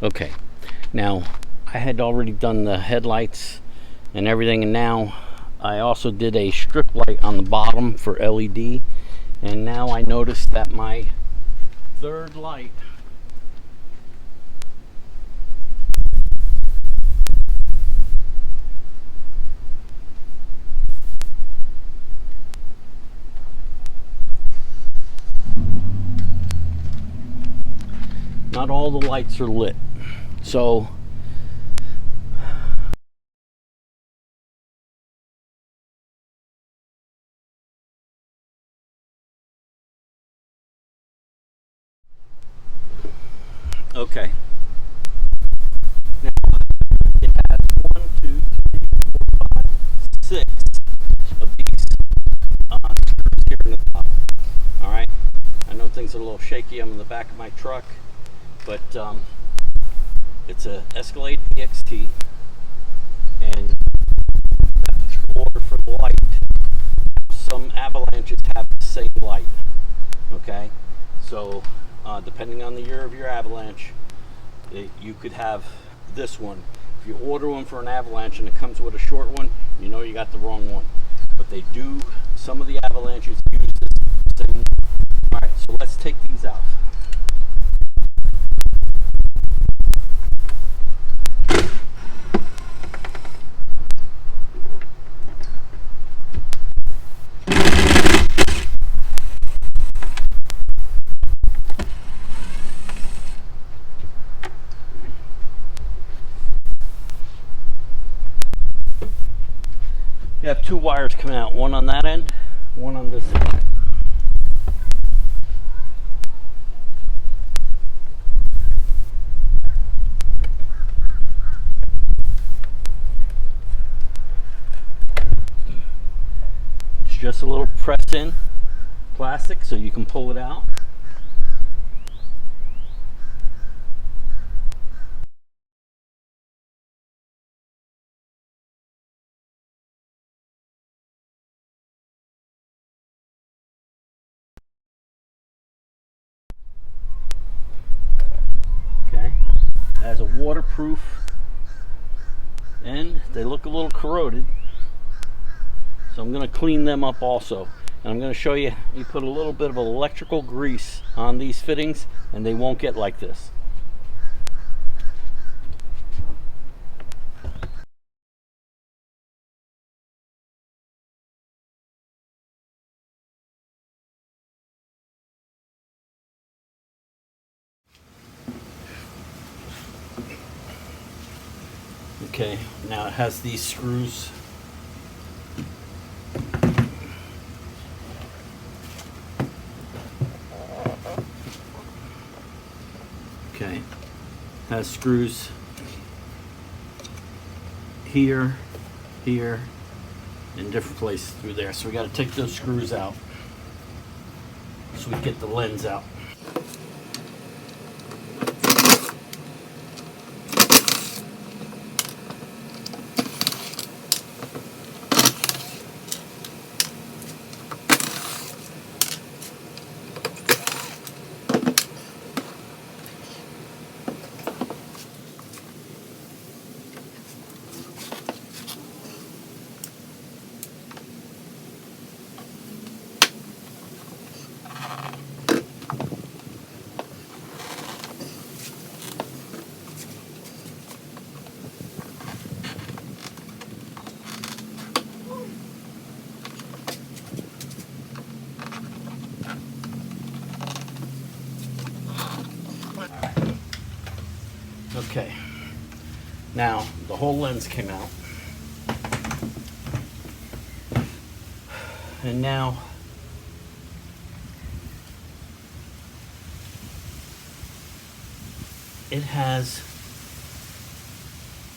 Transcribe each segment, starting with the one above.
Okay, now I had already done the headlights and everything, and now I also did a strip light on the bottom for LED, and now I noticed that my third light not all the lights are lit. So okay, now it has 1, 2, 3, 4, 5, 6 of these screws here in the top. All right, I know things are a little shaky. I'm in the back of my truck, but it's a Escalade EXT, and that's what you order for the light. Some avalanches have the same light. Okay, so depending on the year of your avalanche, you could have this one. If you order one for an avalanche and it comes with a short one, you know you got the wrong one. But they do, some of the avalanches use the same. All right, so let's take these out. You have 2 wires coming out, one on that end, one on this end. It's just a little press-in plastic so you can pull it out. Okay, it has a waterproof end. They look a little corroded, so I'm going to clean them up also. And I'm going to show you, you put a little bit of electrical grease on these fittings and they won't get like this. Okay, now it has these screws. Okay, has screws here, here, in different places through there. So we got to take those screws out so we get the lens out. Okay, now the whole lens came out, and now it has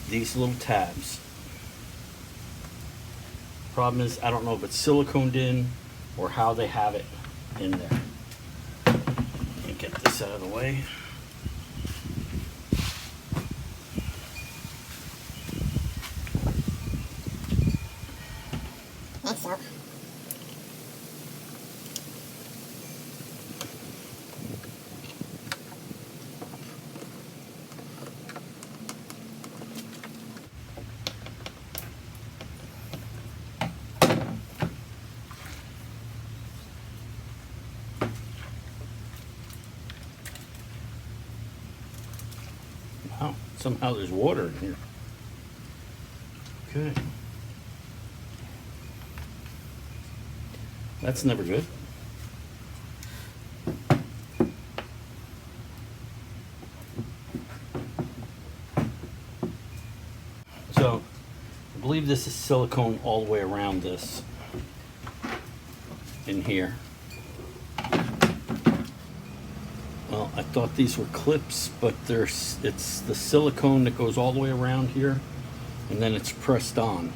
these little tabs. Problem is, I don't know if it's siliconed in or how they have it in there. Let me get this out of the way. Wow, somehow there's water in here. Okay. That's never good. So, I believe this is silicone all the way around this in here. Well, I thought these were clips, but it's the silicone that goes all the way around here, and then it's pressed on.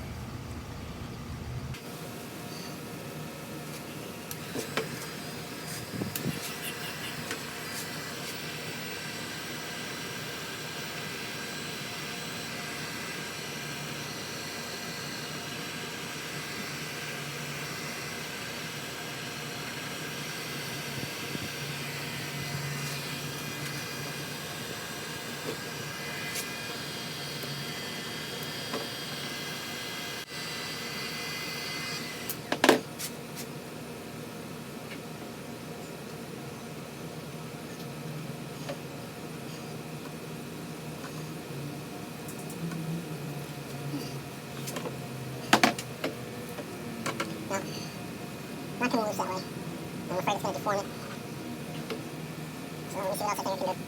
Not going to use that way. I'm afraid it's going to deform it. So let me see what else I think I can do.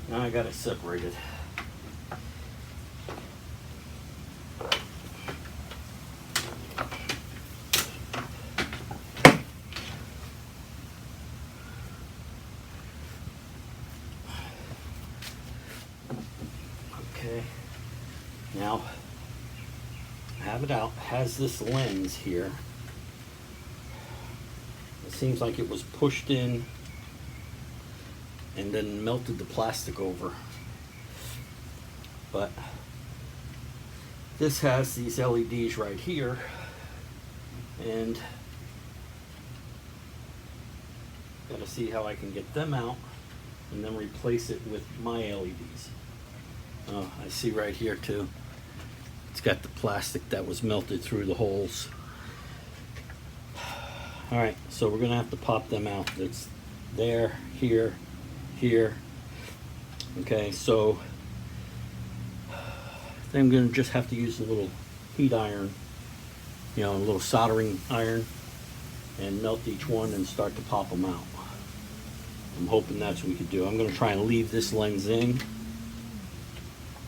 Now I got it separated. Okay, now I have it out. It has this lens here. It seems like it was pushed in and then melted the plastic over. But this has these LEDs right here, and gotta see how I can get them out and then replace it with my LEDs. Oh, I see right here too. It's got the plastic that was melted through the holes. All right, so we're gonna have to pop them out. It's there, here, here. Okay, so then I'm gonna just have to use a little heat iron, you know, a little soldering iron, and melt each one and start to pop them out. I'm hoping that's what we could do. I'm gonna try and leave this lens in.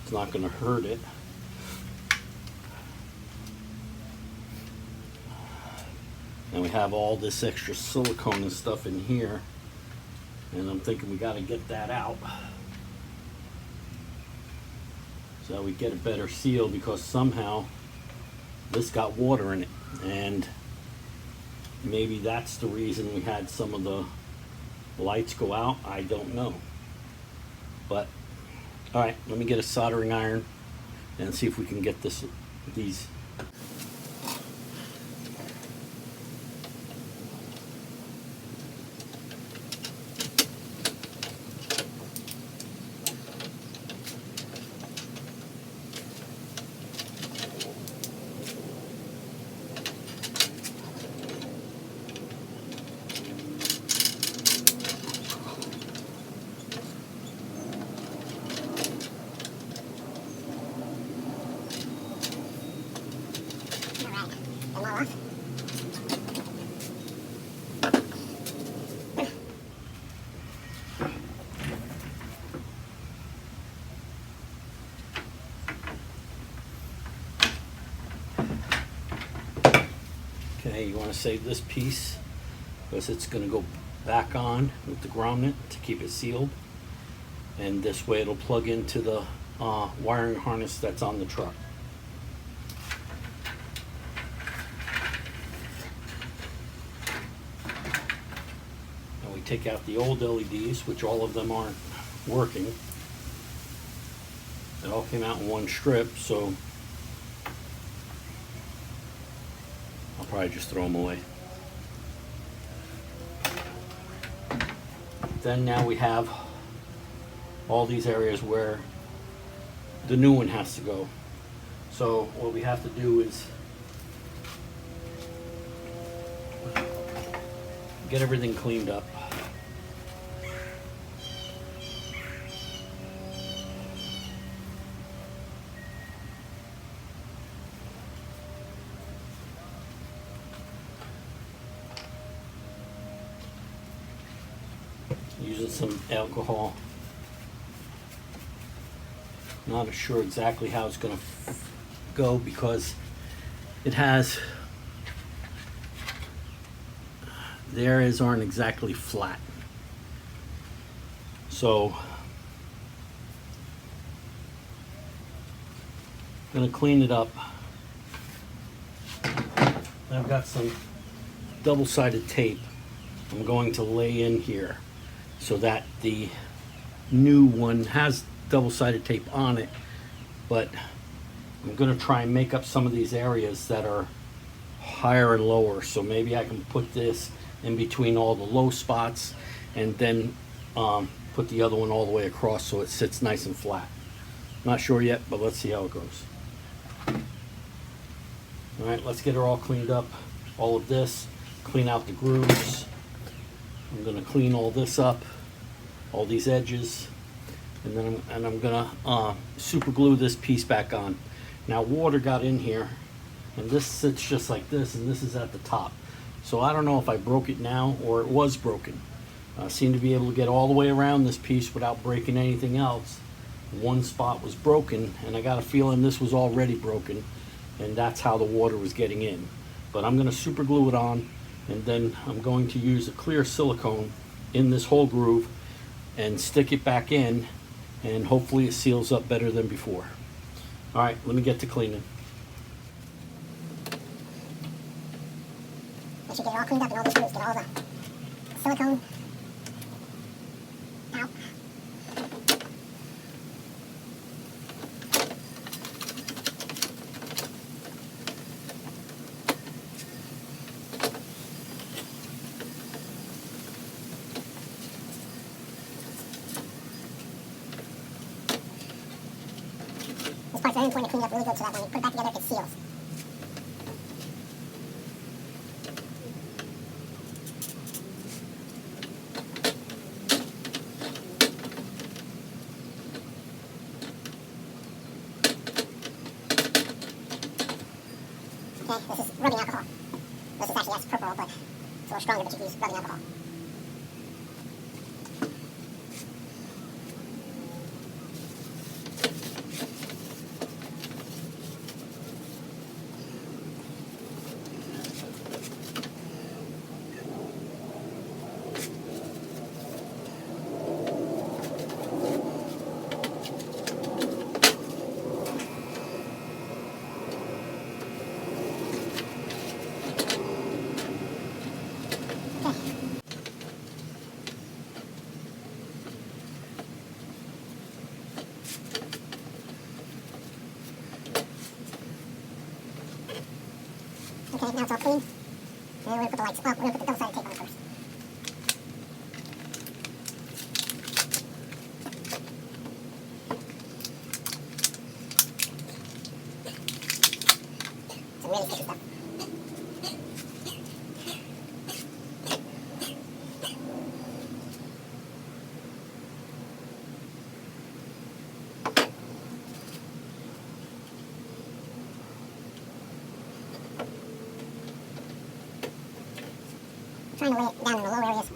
It's not gonna hurt it. And we have all this extra silicone and stuff in here, and I'm thinking we got to get that out so that we get a better seal, because somehow this got water in it, and maybe that's the reason we had some of the lights go out. I don't know, but all right, let me get a soldering iron and see if we can get these. Okay, you want to save this piece because it's going to go back on with the grommet to keep it sealed, and this way it'll plug into the wiring harness that's on the truck. And we take out the old LEDs, which all of them aren't working. It all came out in one strip, so I'll probably just throw them away. Then now we have all these areas where the new one has to go. So what we have to do is get everything cleaned up. Using some alcohol. Not sure exactly how it's going to go because it has, the areas aren't exactly flat. So I'm going to clean it up. I've got some double-sided tape I'm going to lay in here so that the new one has double-sided tape on it, but I'm going to try and make up some of these areas that are higher and lower, so maybe I can put this in between all the low spots and then put the other one all the way across so it sits nice and flat. Not sure yet, but let's see how it goes. All right, let's get her all cleaned up. All of this, clean out the grooves. I'm going to clean all this up, all these edges, and then I'm going to super glue this piece back on. Now water got in here, and this sits just like this, and this is at the top. So I don't know if I broke it now or it was broken. Seemed to be able to get all the way around this piece without breaking anything else. One spot was broken, and I got a feeling this was already broken, and that's how the water was getting in. But I'm going to super glue it on, and then I'm going to use a clear silicone in this whole groove and stick it back in, and hopefully it seals up better than before. All right, let me get to cleaning. Make sure you get it all cleaned up and all the screws, get all the silicone out. This part's very important to clean up really good so that when you put it back together, it seals. Okay, this is rubbing alcohol. This is actually purple, but it's a little stronger, but you can use rubbing alcohol. Okay, now it's all clean. And then we're going to put the lights, we're going to put the double-sided tape on it first. Some really sticky stuff. I'm trying to lay it down in the low areas.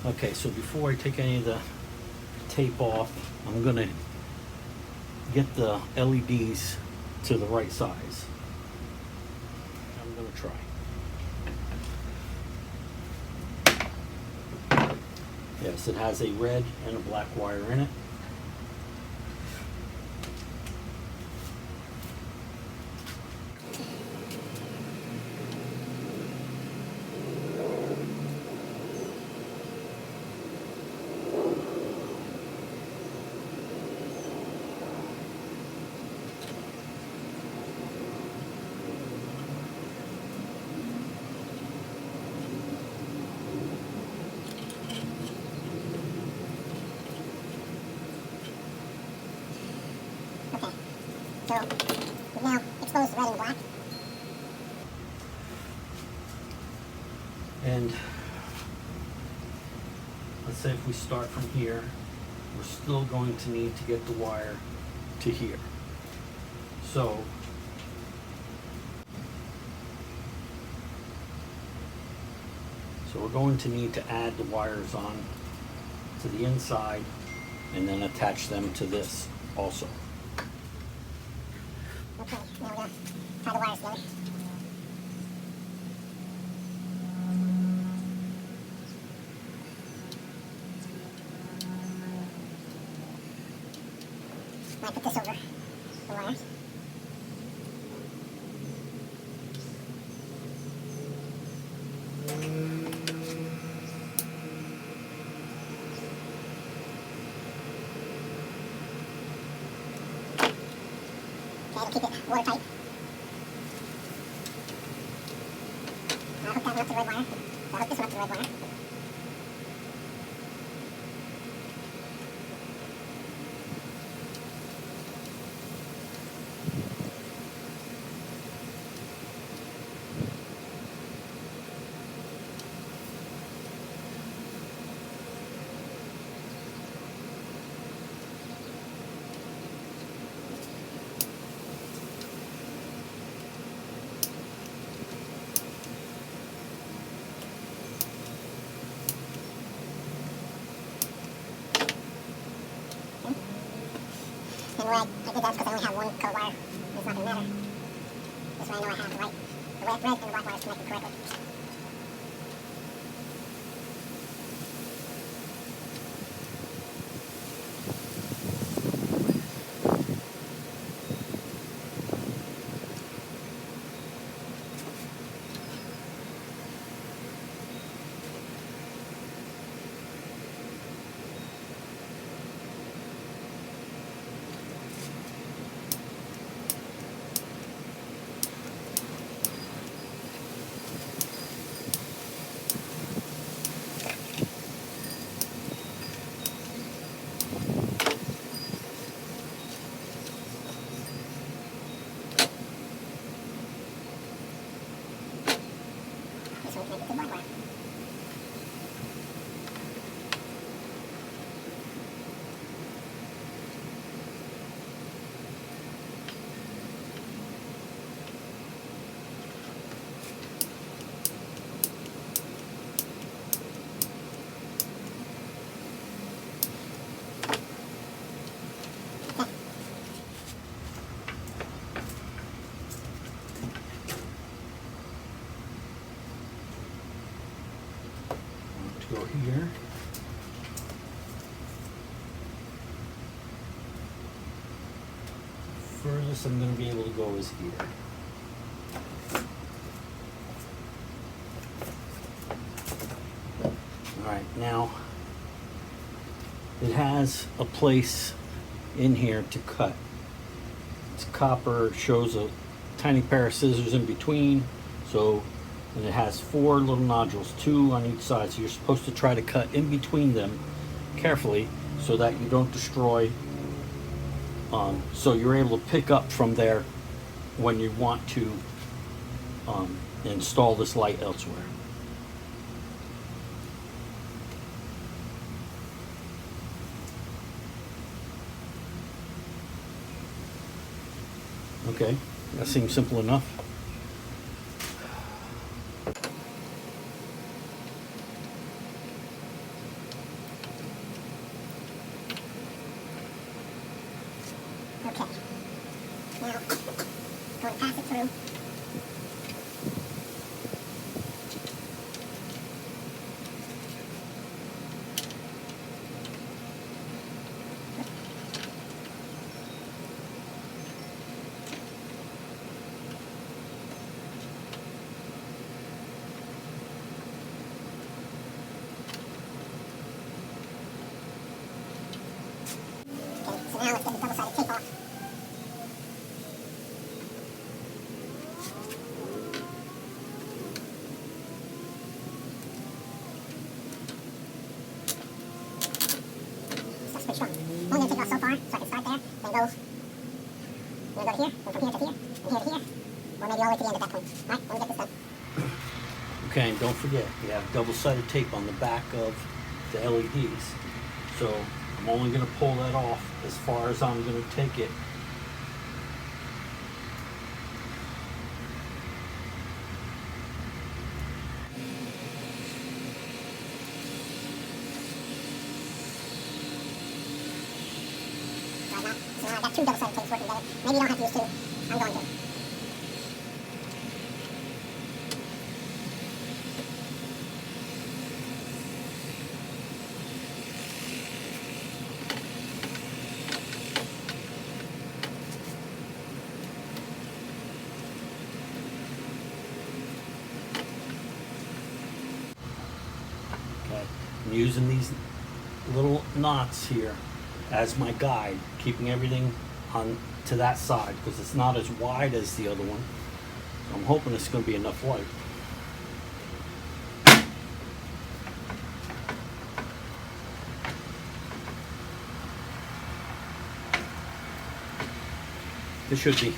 Okay, so before I take any of the tape off, I'm gonna get the LEDs to the right size. I'm gonna try. Yes, it has a red and a black wire in it. So we've now exposed the red and black. And let's say if we start from here, we're still going to need to get the wire to here. So we're going to need to add the wires on to the inside and then attach them to this also. Okay, now we're going to tie the wires together. over the wires. Okay, it'll keep it watertight. I'll hook that one up to the red wire. I'll hook this one up to the red wire. And the way I did that is because I only have one color wire. It's not going to matter. This way I know I have the right, the red and the black wires connected correctly. This one connected to the black wire. Go here. Furthest I'm going to be able to go is here. Alright, now it has a place in here to cut. It's copper, shows a tiny pair of scissors in between, so and it has 4 little nodules, 2 on each side, so you're supposed to try to cut in between them carefully so that you don't destroy, so you're able to pick up from there when you want to install this light elsewhere. Okay, that seems simple enough. Okay. Now, going to pass it through. Okay, so now let's get the double-sided tape off. That's pretty strong. I'm only going to take it off so far, so I can start there, then go. I'm going to go to here, and from here to here, and here to here, or maybe all the way to the end at that point. Alright, let me get this done. Okay, and don't forget, you have double-sided tape on the back of the LEDs. So I'm only going to pull that off as far as I'm going to take it. Right now, so now I've got 2 double-sided tapes working together. Maybe you don't have to use 2. I'm going to. I'm using these little knots here as my guide, keeping everything on to that side because it's not as wide as the other one. So I'm hoping it's going to be enough light. It should be.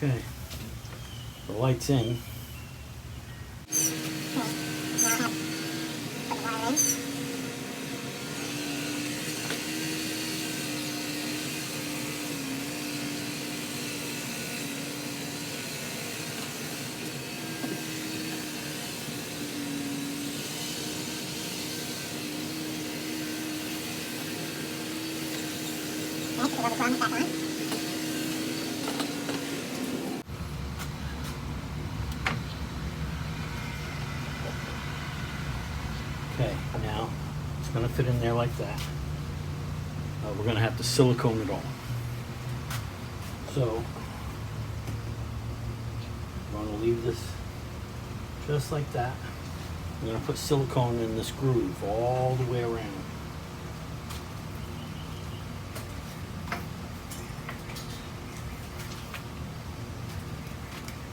Okay, the light's in. Okay, now it's going to fit in there like that. We're going to have to silicone it all. So I'm going to leave this just like that. I'm going to put silicone in this groove all the way around.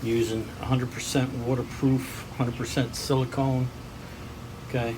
Using 100% waterproof, 100% silicone. Okay.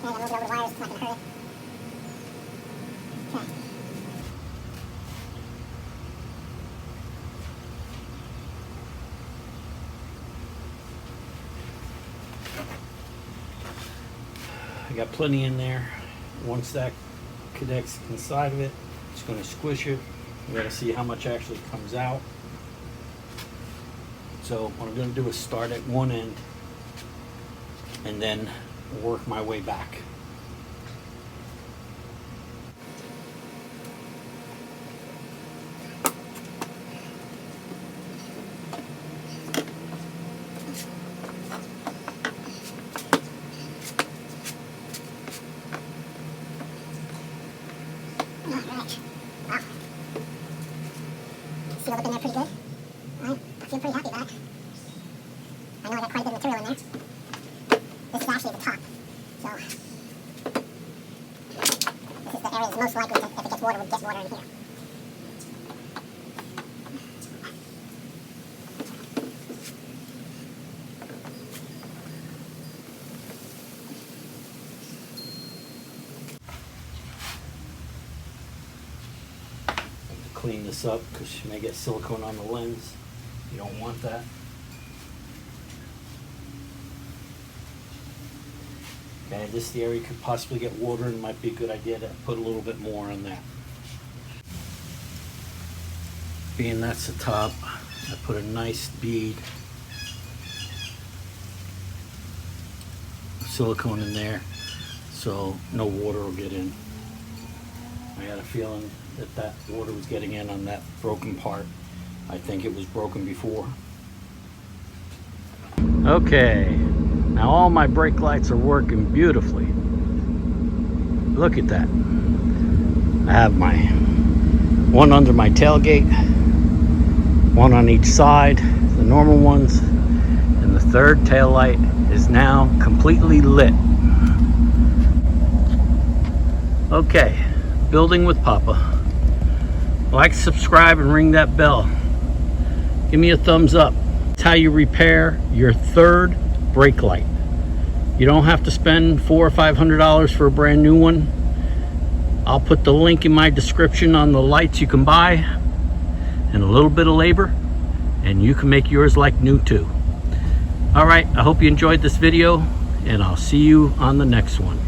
And I'm moving over the wires, it's not going to hurt it. Okay. I got plenty in there. Once that connects inside of it, it's going to squish it. We got to see how much actually comes out. So what I'm going to do is start at one end and then work my way back. All right. Wow. Sealed up in there pretty good. area is most likely to, if it gets water, would get water in here. Clean this up because you may get silicone on the lens. You don't want that. Okay, this area could possibly get water and it might be a good idea to put a little bit more on that. Being that's the top, I put a nice bead of silicone in there so no water will get in. I had a feeling that water was getting in on that broken part. I think it was broken before. Okay, now all my brake lights are working beautifully. Look at that. I have my one under my tailgate, one on each side, the normal ones, and the third tail light is now completely lit. Okay, building with Papa. Like, subscribe, and ring that bell. Give me a thumbs up. It's how you repair your third brake light. You don't have to spend $400 or $500 for a brand new one. I'll put the link in my description on the lights you can buy and a little bit of labor, and you can make yours like new too. All right, I hope you enjoyed this video, and I'll see you on the next one.